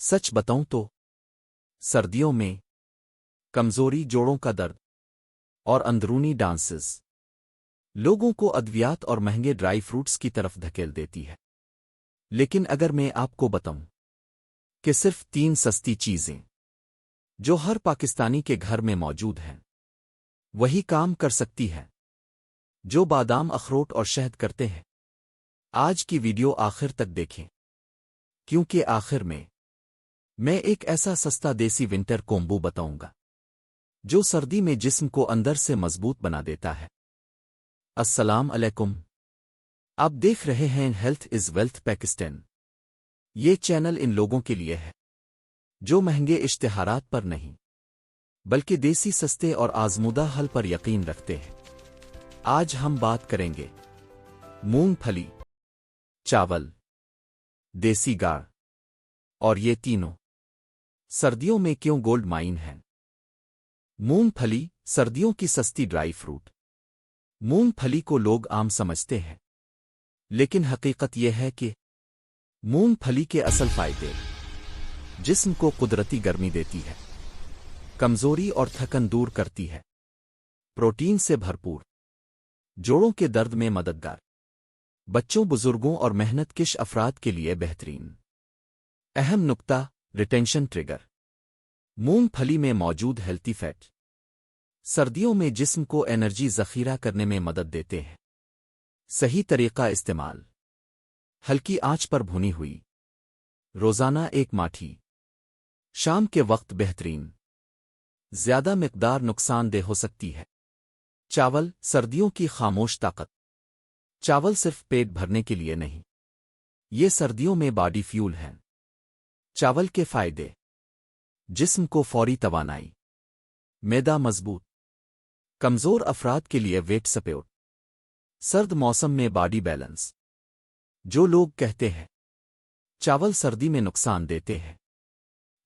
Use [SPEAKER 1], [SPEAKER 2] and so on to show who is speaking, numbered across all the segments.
[SPEAKER 1] सच बताऊं तो सर्दियों में कमजोरी, जोड़ों का दर्द और अंदरूनी डांसेस लोगों को अद्वियात और महंगे ड्राई फ्रूट्स की तरफ धकेल देती है। लेकिन अगर मैं आपको बताऊं कि सिर्फ 3 सस्ती चीजें जो हर पाकिस्तानी के घर में मौजूद हैं वही काम कर सकती है जो बादाम, अखरोट और शहद करते हैं। आज की वीडियो आखिर तक देखें, क्योंकि आखिर में मैं एक ऐसा सस्ता देसी विंटर कोम्बो बताऊंगा जो सर्दी में जिस्म को अंदर से मजबूत बना देता है। अस्सलाम अलैकुम, आप देख रहे हैं हेल्थ इज वेल्थ पाकिस्तान। ये चैनल इन लोगों के लिए है जो महंगे इश्तिहारात पर नहीं बल्कि देसी, सस्ते और आजमूदा हल पर यकीन रखते हैं। आज हम बात करेंगे मूंगफली, चावल, देसी गाड़ और ये तीनों सर्दियों में क्यों गोल्ड माइन हैं। मूंगफली, सर्दियों की सस्ती ड्राई फ्रूट। मूंगफली को लोग आम समझते हैं, लेकिन हकीकत यह है कि मूंगफली के असल फायदे जिस्म को कुदरती गर्मी देती है, कमजोरी और थकन दूर करती है, प्रोटीन से भरपूर, जोड़ों के दर्द में मददगार, बच्चों, बुजुर्गों और मेहनतकश अफराद के लिए बेहतरीन। अहम नुक्ता, रिटेंशन ट्रिगर। मूंगफली में मौजूद हेल्थी फैट सर्दियों में जिस्म को एनर्जी ज़ख़ीरा करने में मदद देते हैं। सही तरीका इस्तेमाल, हल्की आंच पर भुनी हुई, रोज़ाना 1 माठी, शाम के वक्त बेहतरीन। ज़्यादा मिक़दार नुकसानदेह हो सकती है। चावल, सर्दियों की खामोश ताकत। चावल सिर्फ पेट भरने के लिए नहीं, ये सर्दियों में बॉडी फ्यूल हैं। चावल के फायदे, जिस्म को फौरी तवानाई, मैदा मजबूत, कमजोर अफराद के लिए वेट सपोर्ट, सर्द मौसम में बॉडी बैलेंस। जो लोग कहते हैं चावल सर्दी में नुकसान देते हैं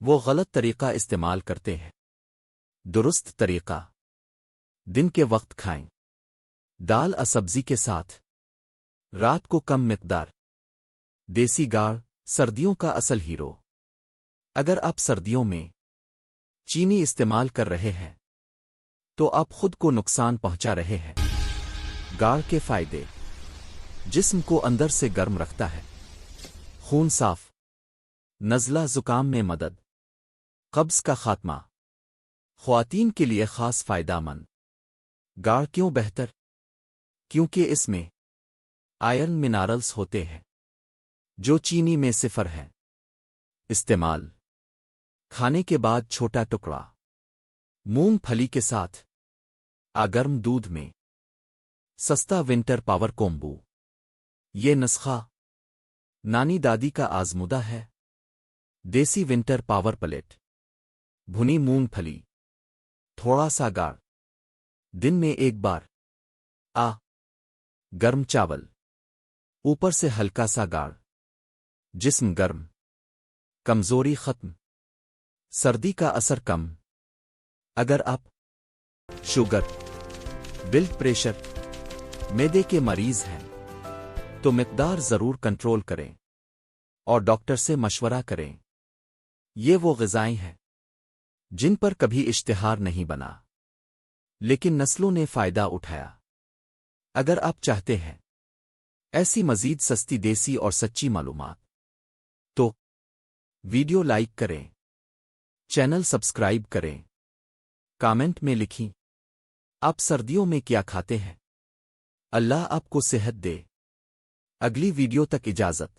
[SPEAKER 1] वो गलत तरीका इस्तेमाल करते हैं। दुरुस्त तरीका, दिन के वक्त खाएं, दाल और सब्जी के साथ, रात को कम मिकदार। देसी गाड़, सर्दियों का असल हीरो। अगर आप सर्दियों में चीनी इस्तेमाल कर रहे हैं तो आप खुद को नुकसान पहुंचा रहे हैं। गाड़ के फायदे, जिस्म को अंदर से गर्म रखता है, खून साफ, नज़ला जुकाम में मदद, कब्ज का खात्मा, ख्वातीन के लिए खास फायदामंद। गाड़ क्यों बेहतर? क्योंकि इसमें आयरन मिनरल्स होते हैं जो चीनी में सिफर हैं। इस्तेमाल, खाने के बाद छोटा टुकड़ा मूंगफली के साथ, गर्म दूध में। सस्ता विंटर पावर कोम्बो। ये नुस्खा नानी दादी का आजमुदा है। देसी विंटर पावर प्लेट, भुनी मूंगफली, थोड़ा सा गाड़, दिन में 1 बार, गर्म चावल, ऊपर से हल्का सा गाड़, जिस्म गर्म, कमजोरी खत्म, सर्दी का असर कम। अगर आप शुगर, ब्लड प्रेशर, मैदे के मरीज हैं तो मिकदार जरूर कंट्रोल करें और डॉक्टर से मशवरा करें। ये वो ग़िज़ाएं हैं जिन पर कभी इश्तिहार नहीं बना, लेकिन नस्लों ने फ़ायदा उठाया। अगर आप चाहते हैं ऐसी मज़ीद सस्ती, देसी और सच्ची मालूमात तो वीडियो लाइक करें, चैनल सब्सक्राइब करें, कमेंट में लिखिए आप सर्दियों में क्या खाते हैं। अल्लाह आपको सेहत दे। अगली वीडियो तक इजाज़त।